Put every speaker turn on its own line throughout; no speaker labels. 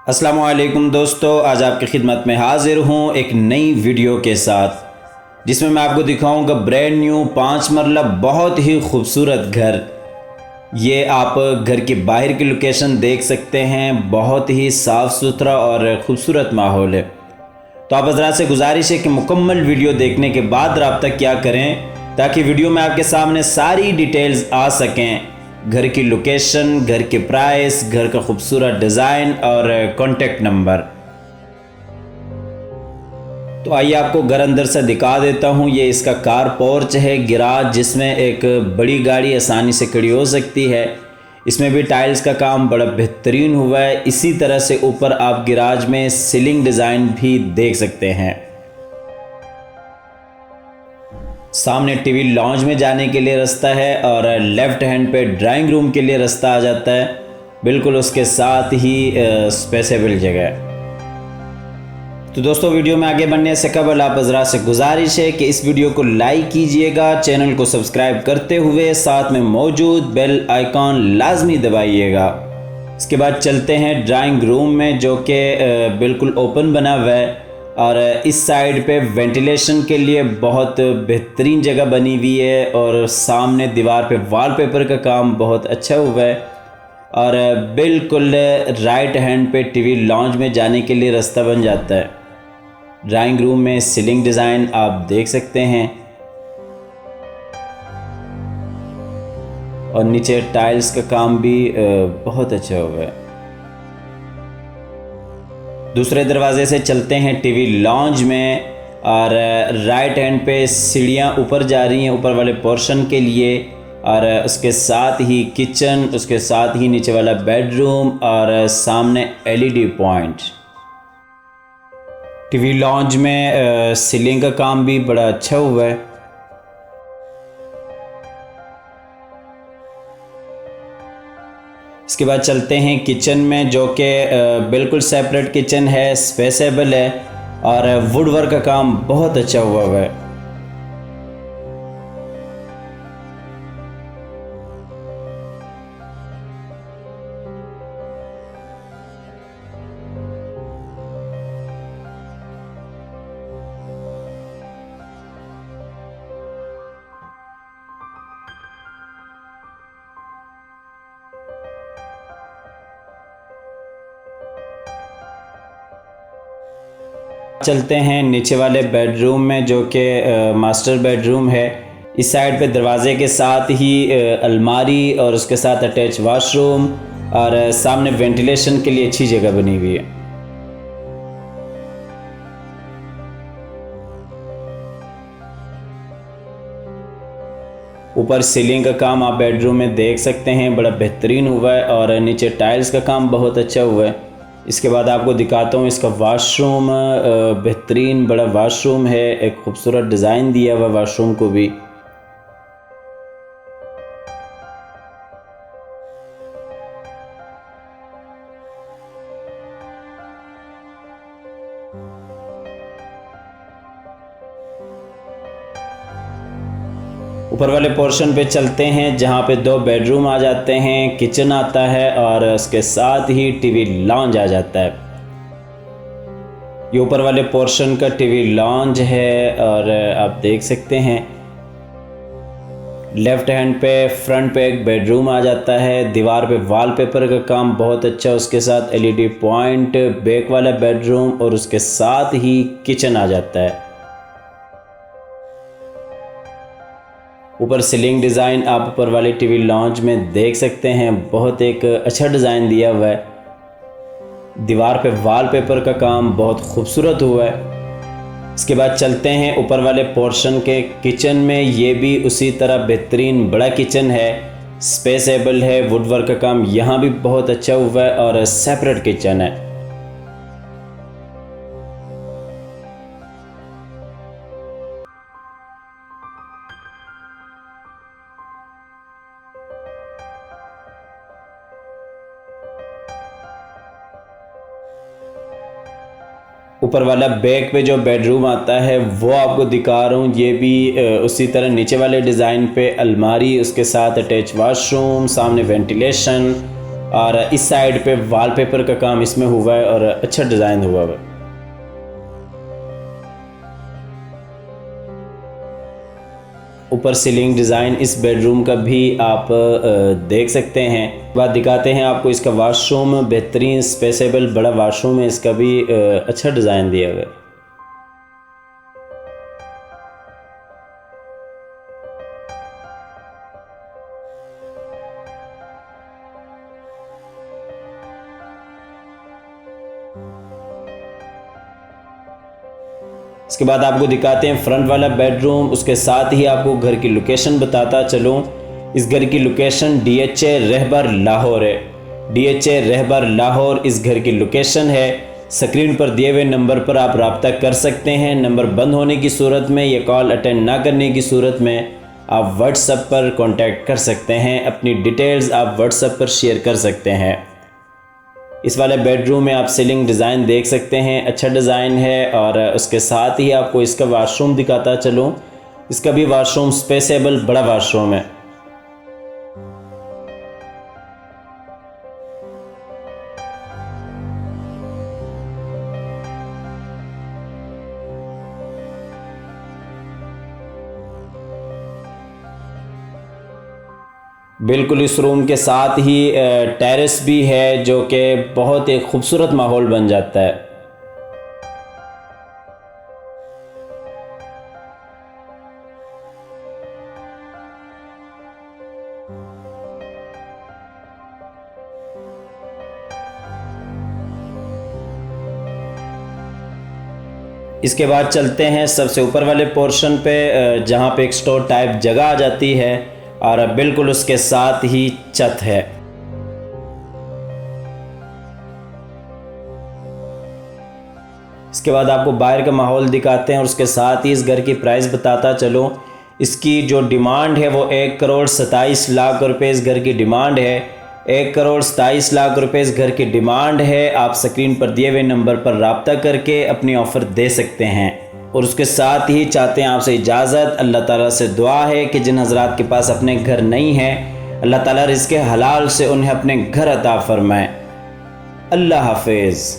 अस्सलाम वालेकुम दोस्तों, आज आपकी खिदमत में हाजिर हूँ एक नई वीडियो के साथ जिसमें मैं आपको दिखाऊंगा ब्रांड न्यू 5 मरला बहुत ही खूबसूरत घर। ये आप घर की बाहर की लोकेशन देख सकते हैं, बहुत ही साफ़ सुथरा और ख़ूबसूरत माहौल है। तो आप हज़रात से गुजारिश है कि मुकम्मल वीडियो देखने के बाद रब्ता क्या करें ताकि वीडियो में आपके सामने सारी डिटेल्स आ सकें। घर की लोकेशन, घर के प्राइस, घर का खूबसूरत डिज़ाइन और कॉन्टेक्ट नंबर। तो आइए आपको घर अंदर से दिखा देता हूँ। ये इसका कार पोर्च है, गिराज जिसमें एक बड़ी गाड़ी आसानी से खड़ी हो सकती है। इसमें भी टाइल्स का काम बड़ा बेहतरीन हुआ है। इसी तरह से ऊपर आप गिराज में सीलिंग डिज़ाइन भी देख सकते हैं। सामने टीवी लॉन्ज में जाने के लिए रास्ता है और लेफ़्ट हैंड पे ड्राइंग रूम के लिए रास्ता आ जाता है। बिल्कुल उसके साथ ही स्पेसेबल जगह है। तो दोस्तों, वीडियो में आगे बढ़ने से कबल आप हज़रात से गुजारिश है कि इस वीडियो को लाइक कीजिएगा, चैनल को सब्सक्राइब करते हुए साथ में मौजूद बेल आइकॉन लाजमी दबाइएगा। इसके बाद चलते हैं ड्राइंग रूम में, जो कि बिल्कुल ओपन बना हुआ है और इस साइड पे वेंटिलेशन के लिए बहुत बेहतरीन जगह बनी हुई है और सामने दीवार पे वॉलपेपर का काम बहुत अच्छा हुआ है और बिल्कुल राइट हैंड पे टीवी लॉन्ज में जाने के लिए रास्ता बन जाता है। ड्राइंग रूम में सीलिंग डिज़ाइन आप देख सकते हैं और नीचे टाइल्स का काम भी बहुत अच्छा हुआ है। दूसरे दरवाजे से चलते हैं टीवी लॉन्ज में और राइट हैंड पे सीढ़ियाँ ऊपर जा रही हैं ऊपर वाले पोर्शन के लिए और उसके साथ ही किचन, उसके साथ ही नीचे वाला बेडरूम और सामने एलईडी पॉइंट। टीवी लॉन्ज में सीलिंग का काम भी बड़ा अच्छा हुआ है। इसके बाद चलते हैं किचन में, जो कि बिल्कुल सेपरेट किचन है, स्पेसेबल है और वुड वर्क का काम बहुत अच्छा हुआ है। चलते हैं नीचे वाले बेडरूम में, जो कि मास्टर बेडरूम है। इस साइड पे दरवाजे के साथ ही अलमारी और उसके साथ अटैच वॉशरूम और सामने वेंटिलेशन के लिए अच्छी जगह बनी हुई है। ऊपर सीलिंग का काम आप बेडरूम में देख सकते हैं, बड़ा बेहतरीन हुआ है और नीचे टाइल्स का काम बहुत अच्छा हुआ है। इसके बाद आपको दिखाता हूँ इसका वाशरूम। बेहतरीन बड़ा वाशरूम है, एक खूबसूरत डिज़ाइन दिया हुआ वाशरूम को भी। ऊपर वाले पोर्शन पे चलते हैं जहाँ पे 2 बेडरूम आ जाते हैं, किचन आता है और उसके साथ ही टीवी लॉन्ज आ जाता है। ये ऊपर वाले पोर्शन का टीवी लॉन्ज है और आप देख सकते हैं लेफ़्ट हैंड पे फ्रंट पे एक बेडरूम आ जाता है। दीवार पे वॉलपेपर का काम बहुत अच्छा, उसके साथ एलईडी पॉइंट, बैक वाला बेडरूम और उसके साथ ही किचन आ जाता है। ऊपर सीलिंग डिज़ाइन आप ऊपर वाले टीवी लॉन्ज में देख सकते हैं, बहुत एक अच्छा डिज़ाइन दिया हुआ है। दीवार पे वॉलपेपर का काम बहुत खूबसूरत हुआ है। इसके बाद चलते हैं ऊपर वाले पोर्शन के किचन में। ये भी उसी तरह बेहतरीन बड़ा किचन है, स्पेसेबल है, वुडवर्क का काम यहाँ भी बहुत अच्छा हुआ है और सेपरेट किचन है। ऊपर वाला बैक पे जो बेडरूम आता है वो आपको दिखा रहा हूँ। ये भी उसी तरह नीचे वाले डिज़ाइन पे अलमारी, उसके साथ अटैच वाशरूम, सामने वेंटिलेशन और इस साइड पे वॉलपेपर का काम इसमें हुआ है और अच्छा डिज़ाइन हुआ है। ऊपर सीलिंग डिज़ाइन इस बेडरूम का भी आप देख सकते हैं। बाद दिखाते हैं आपको इसका वॉशरूम, बेहतरीन स्पेसेबल बड़ा वॉशरूम है, इसका भी अच्छा डिज़ाइन दिया हुआ है। इसके बाद आपको दिखाते हैं फ्रंट वाला बेडरूम, उसके साथ ही आपको घर की लोकेशन बताता चलूँ। इस घर की लोकेशन DHA रहबर लाहौर है। DHA रहबर लाहौर इस घर की लोकेशन है। स्क्रीन पर दिए हुए नंबर पर आप रब्ता कर सकते हैं। नंबर बंद होने की सूरत में या कॉल अटेंड ना करने की सूरत में आप व्हाट्सएप पर कांटेक्ट कर सकते हैं। अपनी डिटेल्स आप व्हाट्सएप पर शेयर कर सकते हैं। इस वाले बेडरूम में आप सीलिंग डिज़ाइन देख सकते हैं, अच्छा डिज़ाइन है। और उसके साथ ही आपको इसका वाशरूम दिखाता चलूँ। इसका भी वाशरूम स्पेसेबल बड़ा वाशरूम है। बिल्कुल इस रूम के साथ ही टेरेस भी है, जो कि बहुत एक खूबसूरत माहौल बन जाता है। इसके बाद चलते हैं सबसे ऊपर वाले पोर्शन पे, जहाँ पे एक स्टोर टाइप जगह आ जाती है और बिल्कुल उसके साथ ही छत है। इसके बाद आपको बाहर का माहौल दिखाते हैं और उसके साथ ही इस घर की प्राइस बताता चलो। इसकी जो डिमांड है वो 1,27,00,000 रुपये इस घर की डिमांड है। 1,27,00,000 रुपये इस घर की डिमांड है। आप स्क्रीन पर दिए हुए नंबर पर रब्ता करके अपनी ऑफ़र दे सकते हैं। और उसके साथ ही चाहते हैं आपसे इजाज़त। अल्लाह ताला से दुआ है कि जिन हज़रात के पास अपने घर नहीं है, अल्लाह ताला रिज़्क़ हलाल से उन्हें अपने घर अता फ़रमाए। अल्लाह हाफ़िज़।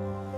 Thank you. you